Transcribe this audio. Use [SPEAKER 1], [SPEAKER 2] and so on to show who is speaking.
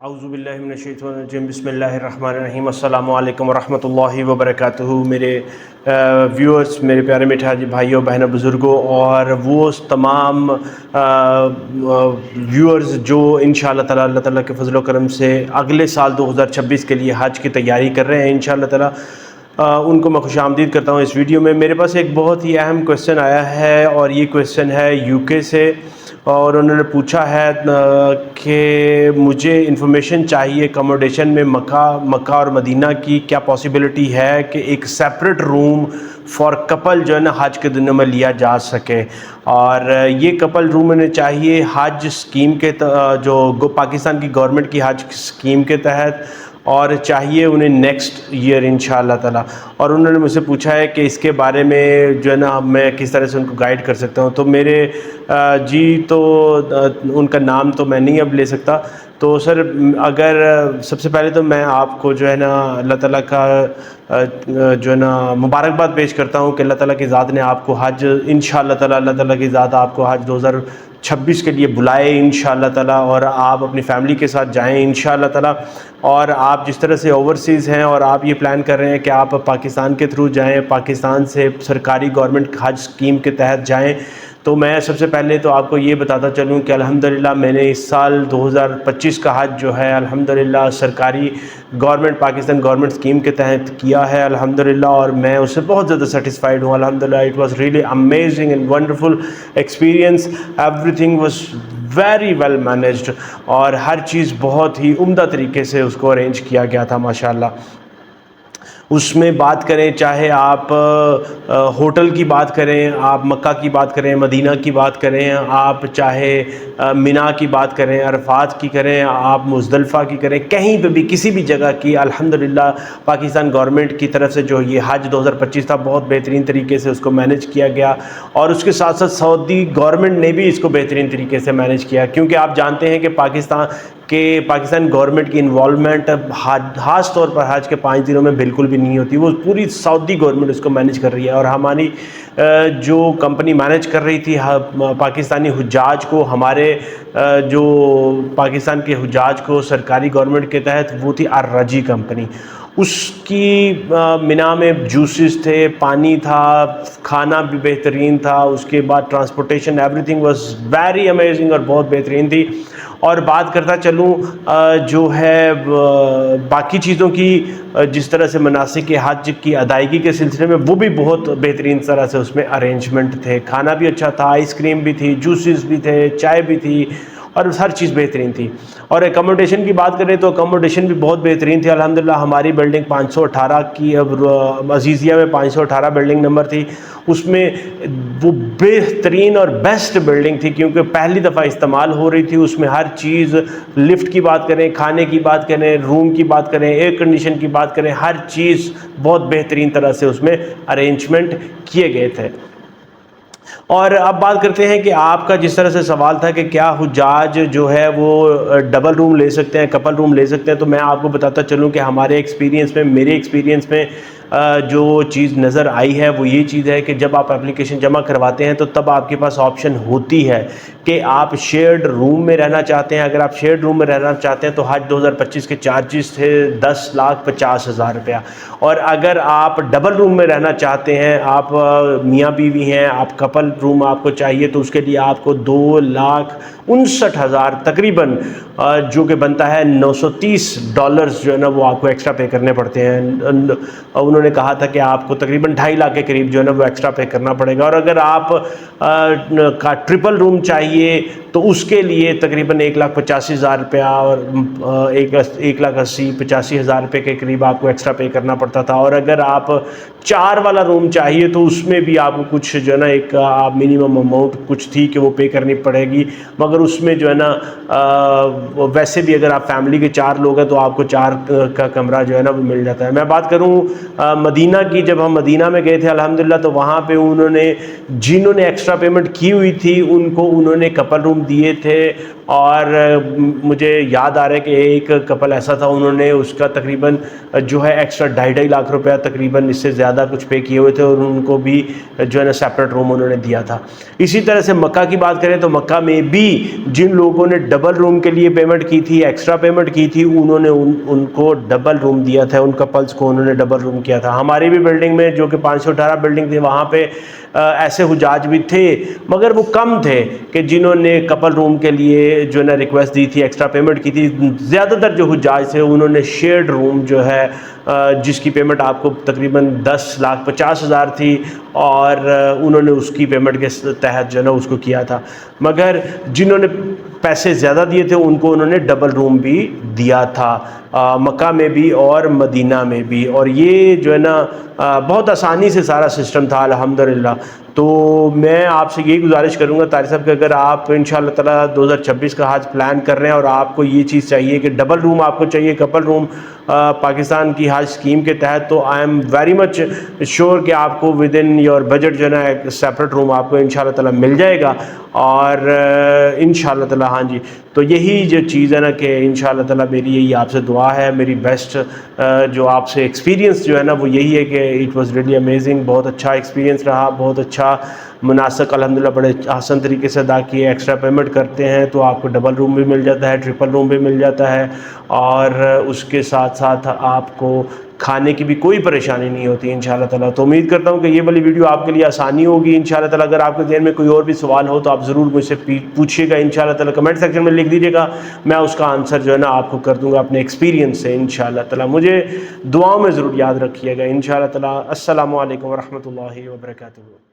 [SPEAKER 1] اعوذ باللہ من الشیطان الرجیم بسم اللہ الرحمن الرحیم السلام علیکم ورحمۃ اللہ وبرکاتہ۔ میرے ویورز، میرے پیارے میٹھے حاجی بھائیوں بہنوں بزرگوں اور وہ تمام ویورز جو انشاءاللہ تعالیٰ اللہ تعالیٰ کے فضل و کرم سے اگلے سال 2026 کے لیے حج کی تیاری کر رہے ہیں انشاءاللہ تعالیٰ، ان کو میں خوش آمدید کرتا ہوں اس ویڈیو میں۔ میرے پاس ایک بہت ہی اہم کویسچن آیا ہے اور یہ کویسچن ہے UK سے، اور انہوں نے پوچھا ہے کہ مجھے انفارمیشن چاہیے اکاموڈیشن میں مکہ اور مدینہ کی کیا پاسبلٹی ہے کہ ایک سیپریٹ روم فار کپل جو ہے نا حج کے دنوں میں لیا جا سکے، اور یہ کپل روم انہیں چاہیے حج اسکیم کے جو پاکستان کی گورنمنٹ کی حج اسکیم کے تحت، اور چاہیے انہیں نیکسٹ ایئر انشاءاللہ تعالیٰ۔ اور انہوں نے مجھ سے پوچھا ہے کہ اس کے بارے میں جو ہے نا میں کس طرح سے ان کو گائیڈ کر سکتا ہوں۔ تو میرے تو ان کا نام تو میں نہیں اب لے سکتا، تو سر اگر سب سے پہلے تو میں آپ کو جو ہے نا اللہ تعالیٰ کا جو ہے نا مبارکباد پیش کرتا ہوں کہ اللہ تعالیٰ کی ذات نے آپ کو حج انشاءاللہ تعالیٰ، اللہ تعالیٰ کی ذات آپ کو حج 2026 کے لیے بلائے انشاءاللہ تعالیٰ، اور آپ اپنی فیملی کے ساتھ جائیں انشاءاللہ تعالیٰ۔ اور آپ جس طرح سے اوورسیز ہیں اور آپ یہ پلان کر رہے ہیں کہ آپ پاکستان کے تھرو جائیں، پاکستان سے سرکاری گورنمنٹ حج اسکیم کے تحت جائیں، تو میں سب سے پہلے تو آپ کو یہ بتاتا چلوں کہ الحمدللہ میں نے اس سال 2025 کا حج جو ہے الحمدللہ سرکاری گورنمنٹ پاکستان گورنمنٹ اسکیم کے تحت کیا ہے الحمدللہ، اور میں اس سے بہت زیادہ سیٹسفائیڈ ہوں الحمدللہ۔ It was really amazing and wonderful experience, everything was very well managed, اور ہر چیز بہت ہی عمدہ طریقے سے اس کو ارینج کیا گیا تھا ماشاءاللہ۔ اس میں بات کریں چاہے آپ ہوٹل کی بات کریں، آپ مکہ کی بات کریں، مدینہ کی بات کریں، آپ چاہے مینا کی بات کریں، عرفات کی کریں، آپ مزدلفہ کی کریں، کہیں پہ بھی کسی بھی جگہ کی الحمدللہ پاکستان گورنمنٹ کی طرف سے جو یہ حج 2025 تھا بہت بہترین طریقے سے اس کو مینیج کیا گیا، اور اس کے ساتھ ساتھ سعودی گورنمنٹ نے بھی اس کو بہترین طریقے سے مینیج کیا، کیونکہ آپ جانتے ہیں کہ پاکستان گورنمنٹ کی انوالومنٹ خاص طور پر حج کے 5 دنوں میں بالکل بھی نہیں ہوتی، وہ پوری سعودی گورنمنٹ اس کو مینیج کر رہی ہے، اور ہماری جو کمپنی مینیج کر رہی تھی پاکستانی حجاج کو، ہمارے جو پاکستان کے حجاج کو سرکاری گورنمنٹ کے تحت، وہ تھی الرجی کمپنی۔ اس کی مینا میں جوسز تھے، پانی تھا، کھانا بھی بہترین تھا، اس کے بعد transportation every thing was very amazing اور بہت بہترین تھی۔ اور بات کرتا چلوں جو ہے باقی چیزوں کی، جس طرح سے مناسک حج کی ادائیگی کے سلسلے میں، وہ بھی بہت بہترین طرح سے اس میں ارینجمنٹ تھے، کھانا بھی اچھا تھا، آئس کریم بھی تھی، جوسز بھی تھے، چائے بھی تھی، اور ہر چیز بہترین تھی۔ اور اکاموڈیشن کی بات کریں تو اکاموڈیشن بھی بہت بہترین تھی الحمدللہ۔ ہماری بلڈنگ 518 کی عزیزیہ میں 518 بلڈنگ نمبر تھی، اس میں وہ بہترین اور بیسٹ بلڈنگ تھی، کیونکہ پہلی دفعہ استعمال ہو رہی تھی۔ اس میں ہر چیز، لفٹ کی بات کریں، کھانے کی بات کریں، روم کی بات کریں، ایئر کنڈیشن کی بات کریں، ہر چیز بہت بہترین طرح سے اس میں ارینجمنٹ کیے گئے تھے۔ اور اب بات کرتے ہیں کہ آپ کا جس طرح سے سوال تھا کہ کیا حجاج جو ہے وہ ڈبل روم لے سکتے ہیں، کپل روم لے سکتے ہیں، تو میں آپ کو بتاتا چلوں کہ ہمارے ایکسپیرینس میں، میرے ایکسپیرینس میں جو چیز نظر آئی ہے وہ یہ چیز ہے کہ جب آپ اپلیکیشن جمع کرواتے ہیں تو تب آپ کے پاس آپشن ہوتی ہے کہ آپ شیئرڈ روم میں رہنا چاہتے ہیں۔ اگر آپ شیئرڈ روم میں رہنا چاہتے ہیں تو حج 2025 کے چارجز تھے 10,50,000 روپیہ، اور اگر آپ ڈبل روم میں رہنا چاہتے ہیں، آپ میاں بیوی ہیں، آپ کپل روم آپ کو چاہیے، تو اس کے لیے آپ کو $2,59,000 تقریباً، جو کہ بنتا ہے $930 جو ہے نا وہ آپ کو ایکسٹرا پے کرنے پڑتے ہیں۔ انہوں نے کہا تھا کہ آپ کو تقریباً 2.5 لاکھ کے قریب جو ہے نا وہ ایکسٹرا پے کرنا پڑے گا، اور اگر آپ کا ٹرپل روم چاہیے تو اس کے لیے تقریباً 1,85,000 روپیہ اور 1,80,85,000 روپے کے قریب آپ کو ایکسٹرا پے کرنا پڑتا تھا۔ اور اگر آپ 4 والا روم چاہیے تو اس میں بھی آپ کو کچھ جو ہے نا ایک منیمم اماؤنٹ کچھ تھی کہ وہ پے کرنی پڑے گی، مگر اس میں جو ہے نا ویسے بھی اگر آپ فیملی کے 4 لوگ ہیں تو آپ کو 4 کا کمرہ جو ہے نا وہ مل جاتا ہے۔ میں بات کروں مدینہ کی، جب ہم مدینہ میں گئے تھے الحمدللہ تو وہاں پہ جنہوں نے ایکسٹرا پیمنٹ کی ہوئی تھی ان کو انہوں نے کپل روم دیے تھے، اور مجھے یاد آ رہا ہے کہ ایک کپل ایسا تھا، انہوں نے اس کا تقریباً جو ہے ایکسٹرا 2.5 لاکھ روپیہ تقریباً اس سے زیادہ کچھ پے کیے ہوئے تھے، اور ان کو بھی جو ہے نا سیپریٹ روم انہوں نے دیا تھا۔ اسی طرح سے مکہ کی بات کریں تو مکہ میں بھی جن لوگوں نے ڈبل روم کے لیے پیمنٹ کی تھی، ایکسٹرا پیمنٹ کی تھی، انہوں نے ان کو ڈبل روم دیا تھا، ان کپلز کو انہوں نے ڈبل روم کیا تھا۔ ہماری بھی بلڈنگ میں جو کہ 518 بلڈنگ تھی، وہاں پہ ایسے حجاج بھی تھے، مگر وہ کم تھے کہ جنہوں نے کپل روم کے لیے جو ہے نا ریکویسٹ دی تھی، ایکسٹرا پیمنٹ کی تھی۔ زیادہ تر جو حجاج تھے انہوں نے شیئرڈ روم جو ہے جس کی پیمنٹ آپ کو تقریباً 10,50,000 تھی، اور انہوں نے اس کی پیمنٹ کے تحت جو ہے نا اس کو کیا تھا۔ مگر جنہوں نے پیسے زیادہ دیے تھے ان کو انہوں نے ڈبل روم بھی دیا تھا، مکہ میں بھی اور مدینہ میں بھی، اور یہ جو ہے نا بہت آسانی سے سارا سسٹم تھا الحمدللہ۔ تو میں آپ سے یہی گزارش کروں گا طارق صاحب کہ اگر آپ انشاءاللہ تعالیٰ 2026 کا حج پلان کر رہے ہیں اور آپ کو یہ چیز چاہیے کہ ڈبل روم آپ کو چاہیے، کپل روم پاکستان کی حج اسکیم کے تحت، تو I am very much sure کہ آپ کو ود ان یور بجٹ جو ہے نا ایک سیپریٹ روم آپ کو انشاءاللہ تعالیٰ مل جائے گا، اور انشاءاللہ تعالیٰ ہاں جی۔ تو یہی جو چیز ہے نا کہ انشاءاللہ تعالیٰ میری یہی آپ سے دعا ہے، میری بیسٹ جو آپ سے ایکسپیرینس جو ہے نا وہ یہی ہے کہ اٹ واز ریئلی امیزنگ، بہت اچھا ایکسپیرینس رہا، بہت اچھا مناسک الحمدللہ، بڑے آسان طریقے سے ادا کیے۔ ایکسٹرا پیمنٹ کرتے ہیں تو آپ کو ڈبل روم بھی مل جاتا ہے، ٹرپل روم بھی مل جاتا ہے، اور اس کے ساتھ ساتھ آپ کو کھانے کی بھی کوئی پریشانی نہیں ہوتی انشاءاللہ تعالیٰ۔ تو امید کرتا ہوں کہ یہ والی ویڈیو آپ کے لیے آسانی ہوگی انشاءاللہ تعالیٰ۔ اگر آپ کے ذہن میں کوئی اور بھی سوال ہو تو آپ ضرور مجھ سے پوچھیے گا انشاءاللہ تعالیٰ، کمنٹ سیکشن میں لکھ دیجیے گا، میں اس کا آنسر جو ہے نا آپ کو کر دوں گا اپنے ایکسپیرینس سے انشاءاللہ تعالیٰ۔ مجھے دعاؤں میں ضرور یاد رکھیے گا انشاءاللہ تعالیٰ۔ السلام علیکم ورحمۃ اللہ وبرکاتہ۔